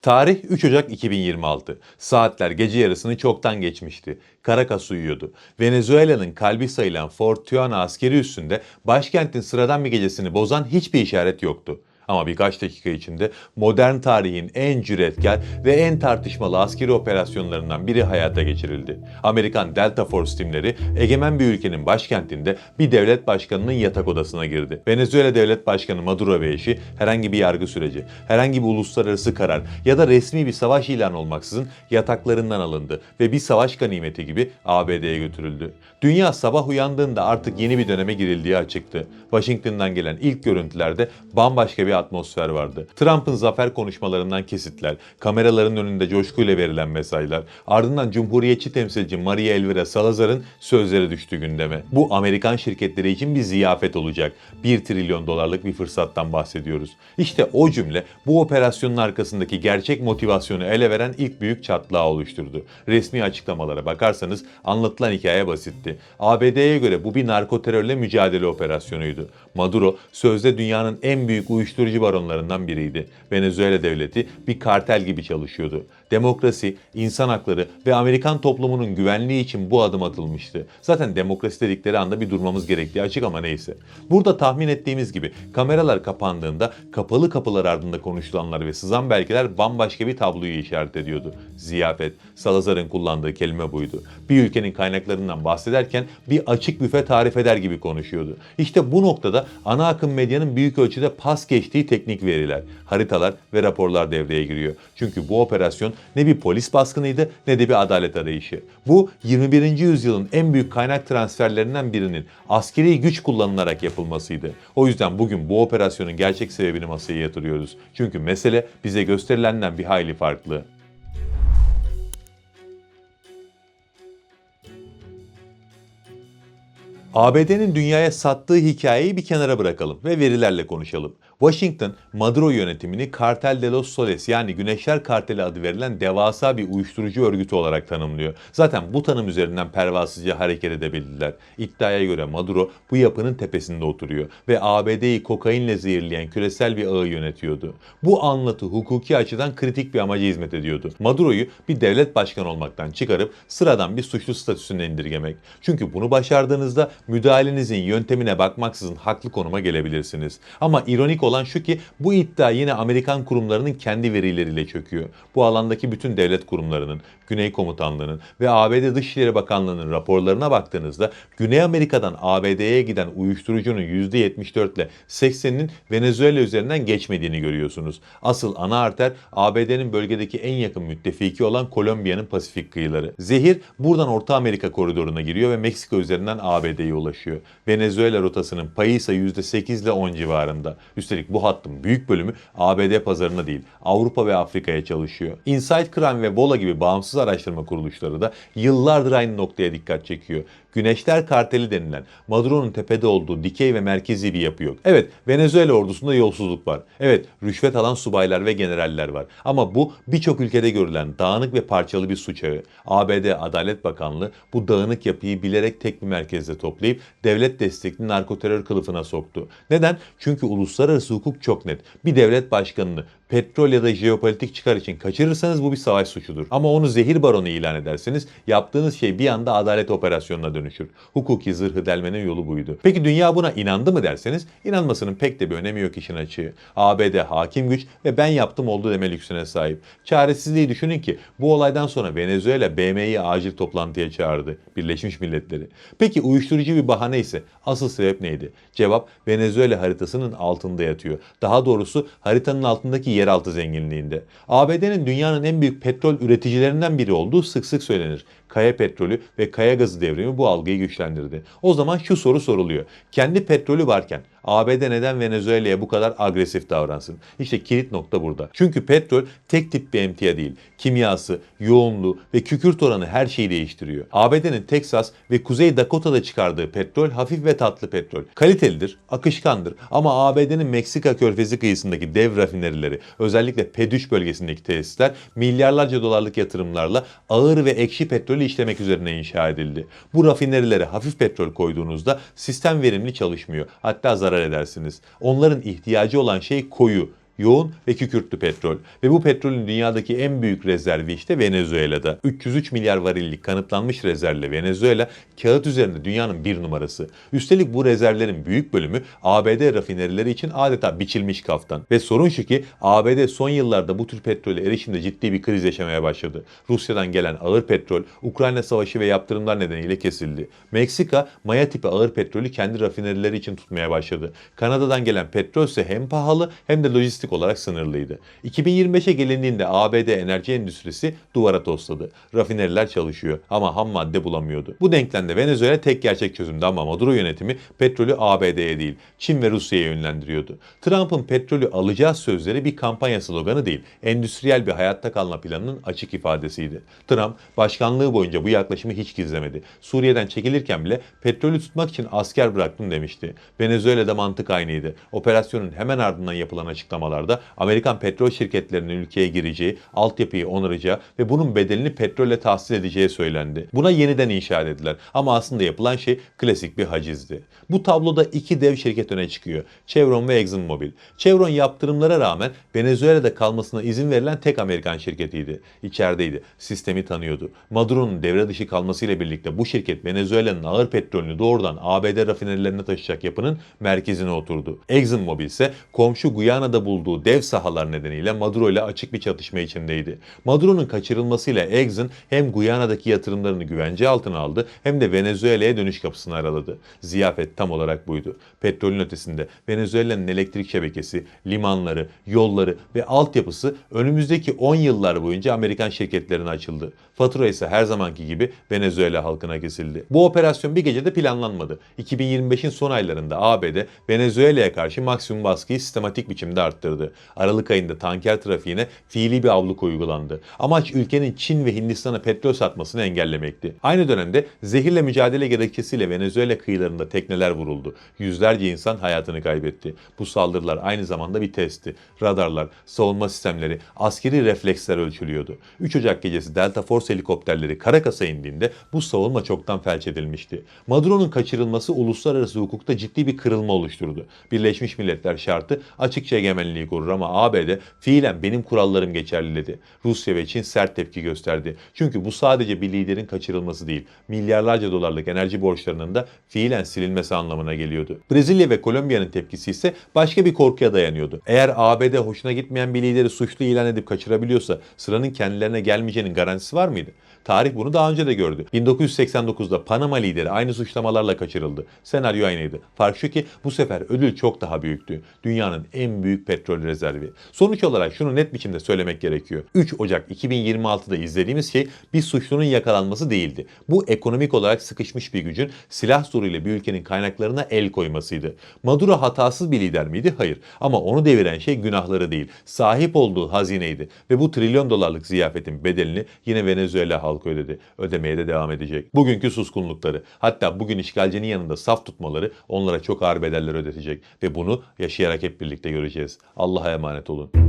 Tarih 3 Ocak 2026. Saatler gece yarısını çoktan geçmişti. Caracas uyuyordu. Venezuela'nın kalbi sayılan Fortuana askeri üssünde başkentin sıradan bir gecesini bozan hiçbir işaret yoktu. Ama birkaç dakika içinde modern tarihin en cüretkar ve en tartışmalı askeri operasyonlarından biri hayata geçirildi. Amerikan Delta Force timleri egemen bir ülkenin başkentinde bir devlet başkanının yatak odasına girdi. Venezuela Devlet Başkanı Maduro ve eşi herhangi bir yargı süreci, herhangi bir uluslararası karar ya da resmi bir savaş ilanı olmaksızın yataklarından alındı ve bir savaş ganimeti gibi ABD'ye götürüldü. Dünya sabah uyandığında artık yeni bir döneme girildiği açıktı. Washington'dan gelen ilk görüntülerde bambaşka bir atmosfer vardı. Trump'ın zafer konuşmalarından kesitler, kameraların önünde coşkuyla verilen mesajlar, ardından Cumhuriyetçi temsilci Maria Elvira Salazar'ın sözleri düştü gündeme. Bu Amerikan şirketleri için bir ziyafet olacak. 1 trilyon dolarlık bir fırsattan bahsediyoruz. İşte o cümle bu operasyonun arkasındaki gerçek motivasyonu ele veren ilk büyük çatlağı oluşturdu. Resmi açıklamalara bakarsanız anlatılan hikaye basitti. ABD'ye göre bu bir narkoterörle mücadele operasyonuydu. Maduro sözde dünyanın en büyük uyuşturucu baronlarından biriydi. Venezuela devleti bir kartel gibi çalışıyordu. Demokrasi, insan hakları ve Amerikan toplumunun güvenliği için bu adım atılmıştı. Zaten demokrasi dedikleri anda bir durmamız gerektiği açık ama neyse. Burada tahmin ettiğimiz gibi kameralar kapandığında kapalı kapılar ardında konuşulanlar ve sızan belgeler bambaşka bir tabloyu işaret ediyordu. Ziyafet, Salazar'ın kullandığı kelime buydu. Bir ülkenin kaynaklarından bahsederken bir açık büfe tarif eder gibi konuşuyordu. İşte bu noktada ana akım medyanın büyük ölçüde pas geçtiği teknik veriler, haritalar ve raporlar devreye giriyor. Çünkü bu operasyon ne bir polis baskınıydı ne de bir adalet arayışı. Bu 21. yüzyılın en büyük kaynak transferlerinden birinin askeri güç kullanılarak yapılmasıydı. O yüzden bugün bu operasyonun gerçek sebebini masaya yatırıyoruz. Çünkü mesele bize gösterilenden bir hayli farklı. ABD'nin dünyaya sattığı hikayeyi bir kenara bırakalım ve verilerle konuşalım. Washington, Maduro yönetimini Cartel de los Soles yani Güneşler Karteli adı verilen devasa bir uyuşturucu örgütü olarak tanımlıyor. Zaten bu tanım üzerinden pervasızca hareket edebildiler. İddiaya göre Maduro bu yapının tepesinde oturuyor ve ABD'yi kokainle zehirleyen küresel bir ağı yönetiyordu. Bu anlatı hukuki açıdan kritik bir amaca hizmet ediyordu. Maduro'yu bir devlet başkanı olmaktan çıkarıp sıradan bir suçlu statüsüne indirgemek. Çünkü bunu başardığınızda müdahalenizin yöntemine bakmaksızın haklı konuma gelebilirsiniz. Ama ironik olan şu ki bu iddia yine Amerikan kurumlarının kendi verileriyle çöküyor. Bu alandaki bütün devlet kurumlarının, Güney Komutanlığı'nın ve ABD Dışişleri Bakanlığı'nın raporlarına baktığınızda Güney Amerika'dan ABD'ye giden uyuşturucunun %74 ile 80'inin Venezuela üzerinden geçmediğini görüyorsunuz. Asıl ana arter ABD'nin bölgedeki en yakın müttefiki olan Kolombiya'nın Pasifik kıyıları. Zehir buradan Orta Amerika koridoruna giriyor ve Meksika üzerinden ABD'ye ulaşıyor. Venezuela rotasının payı ise %8 ile 10 civarında. Üstelik bu hattın büyük bölümü ABD pazarına değil, Avrupa ve Afrika'ya çalışıyor. Inside Crime ve Vola gibi bağımsız araştırma kuruluşları da yıllardır aynı noktaya dikkat çekiyor. Güneşler Karteli denilen Maduro'nun tepede olduğu dikey ve merkezi bir yapı yok. Evet, Venezuela ordusunda yolsuzluk var. Evet, rüşvet alan subaylar ve generaller var. Ama bu birçok ülkede görülen dağınık ve parçalı bir suç ağı. ABD Adalet Bakanlığı bu dağınık yapıyı bilerek tek bir merkezde toplayıp devlet destekli narkoterör kılıfına soktu. Neden? Çünkü uluslararası hukuk çok net. Bir devlet başkanını petrol ya da jeopolitik çıkar için kaçırırsanız bu bir savaş suçudur. Ama onu zehir baronu ilan ederseniz yaptığınız şey bir anda adalet operasyonuna dönüşür. Hukuki zırhı delmenin yolu buydu. Peki dünya buna inandı mı derseniz inanmasının pek de bir önemi yok işin açığı. ABD hakim güç ve ben yaptım oldu deme lüksüne sahip. Çaresizliği düşünün ki bu olaydan sonra Venezuela BM'yi acil toplantıya çağırdı. Birleşmiş Milletleri. Peki uyuşturucu bir bahane ise asıl sebep neydi? Cevap Venezuela haritasının altında yatıyor. Daha doğrusu haritanın altındaki yeraltı zenginliğinde. ABD'nin dünyanın en büyük petrol üreticilerinden biri olduğu sık sık söylenir. Kaya petrolü ve kaya gazı devrimi bu algıyı güçlendirdi. O zaman şu soru soruluyor. Kendi petrolü varken ABD neden Venezuela'ya bu kadar agresif davransın? İşte kilit nokta burada. Çünkü petrol tek tip bir emtia değil. Kimyası, yoğunluğu ve kükürt oranı her şeyi değiştiriyor. ABD'nin Texas ve Kuzey Dakota'da çıkardığı petrol hafif ve tatlı petrol. Kalitelidir, akışkandır ama ABD'nin Meksika körfezi kıyısındaki dev rafinerileri, özellikle P3 bölgesindeki tesisler milyarlarca dolarlık yatırımlarla ağır ve ekşi petrolü işlemek üzerine inşa edildi. Bu rafinerilere hafif petrol koyduğunuzda sistem verimli çalışmıyor. Hatta zarar edersiniz. Onların ihtiyacı olan şey koyu, yoğun ve kükürtlü petrol. Ve bu petrolün dünyadaki en büyük rezervi işte Venezuela'da. 303 milyar varillik kanıtlanmış rezervle Venezuela kağıt üzerinde dünyanın bir numarası. Üstelik bu rezervlerin büyük bölümü ABD rafinerileri için adeta biçilmiş kaftan. Ve sorun şu ki ABD son yıllarda bu tür petrole erişimde ciddi bir kriz yaşamaya başladı. Rusya'dan gelen ağır petrol, Ukrayna savaşı ve yaptırımlar nedeniyle kesildi. Meksika, Maya tipi ağır petrolü kendi rafinerileri için tutmaya başladı. Kanada'dan gelen petrol ise hem pahalı hem de lojistik olarak sınırlıydı. 2025'e gelindiğinde ABD enerji endüstrisi duvara tosladı. Rafineriler çalışıyor ama ham madde bulamıyordu. Bu denklemde Venezuela tek gerçek çözümdü ama Maduro yönetimi petrolü ABD'ye değil, Çin ve Rusya'ya yönlendiriyordu. Trump'ın petrolü alacağız sözleri bir kampanya sloganı değil, endüstriyel bir hayatta kalma planının açık ifadesiydi. Trump başkanlığı boyunca bu yaklaşımı hiç gizlemedi. Suriye'den çekilirken bile petrolü tutmak için asker bıraktım demişti. Venezuela'da mantık aynıydı. Operasyonun hemen ardından yapılan açıklamalarda Amerikan petrol şirketlerinin ülkeye gireceği, altyapıyı onaracağı ve bunun bedelini petrolle tahsil edeceği söylendi. Buna yeniden inşa dediler ama aslında yapılan şey klasik bir hacizdi. Bu tabloda iki dev şirket öne çıkıyor. Chevron ve ExxonMobil. Chevron yaptırımlara rağmen Venezuela'da kalmasına izin verilen tek Amerikan şirketiydi. İçerideydi. Sistemi tanıyordu. Maduro'nun devre dışı kalmasıyla birlikte bu şirket Venezuela'nın ağır petrolünü doğrudan ABD rafinerilerine taşıyacak yapının merkezine oturdu. ExxonMobil ise komşu Guyana'da bulduğu dev sahalar nedeniyle Maduro ile açık bir çatışma içindeydi. Maduro'nun kaçırılmasıyla Exxon hem Guyana'daki yatırımlarını güvence altına aldı hem de Venezuela'ya dönüş kapısını araladı. Ziyafet tam olarak buydu. Petrolün ötesinde Venezuela'nın elektrik şebekesi, limanları, yolları ve altyapısı önümüzdeki 10 yıllar boyunca Amerikan şirketlerine açıldı. Fatura ise her zamanki gibi Venezuela halkına kesildi. Bu operasyon bir gecede planlanmadı. 2025'in son aylarında ABD, Venezuela'ya karşı maksimum baskıyı sistematik biçimde arttırdı. Aralık ayında tanker trafiğine fiili bir abluk uygulandı. Amaç ülkenin Çin ve Hindistan'a petrol satmasını engellemekti. Aynı dönemde zehirle mücadele gerekçesiyle Venezuela kıyılarında tekneler vuruldu. Yüzlerce insan hayatını kaybetti. Bu saldırılar aynı zamanda bir testti. Radarlar, savunma sistemleri, askeri refleksler ölçülüyordu. 3 Ocak gecesi Delta Force helikopterleri Caracas'a indiğinde bu savunma çoktan felç edilmişti. Maduro'nun kaçırılması uluslararası hukukta ciddi bir kırılma oluşturdu. Birleşmiş Milletler şartı açıkça egemenliği korur ama ABD fiilen benim kurallarım geçerli dedi. Rusya ve Çin sert tepki gösterdi. Çünkü bu sadece bir liderin kaçırılması değil, milyarlarca dolarlık enerji borçlarının da fiilen silinmesi anlamına geliyordu. Brezilya ve Kolombiya'nın tepkisi ise başka bir korkuya dayanıyordu. Eğer ABD hoşuna gitmeyen bir lideri suçlu ilan edip kaçırabiliyorsa sıranın kendilerine gelmeyeceğinin garantisi var mıydı? Tarih bunu daha önce de gördü. 1989'da Panama lideri aynı suçlamalarla kaçırıldı. Senaryo aynıydı. Fark şu ki bu sefer ödül çok daha büyüktü. Dünyanın en büyük petrol rezervi. Sonuç olarak şunu net biçimde söylemek gerekiyor. 3 Ocak 2026'da izlediğimiz şey bir suçlunun yakalanması değildi. Bu ekonomik olarak sıkışmış bir gücün silah zoruyla bir ülkenin kaynaklarına el koymasıydı. Maduro hatasız bir lider miydi? Hayır. Ama onu deviren şey günahları değil, sahip olduğu hazineydi. Ve bu trilyon dolarlık ziyafetin bedelini yine Venezuela halkı ödedi. Ödemeye de devam edecek. Bugünkü suskunlukları, hatta bugün işgalcinin yanında saf tutmaları onlara çok ağır bedeller ödetecek. Ve bunu yaşayarak hep birlikte göreceğiz. Allah'a emanet olun.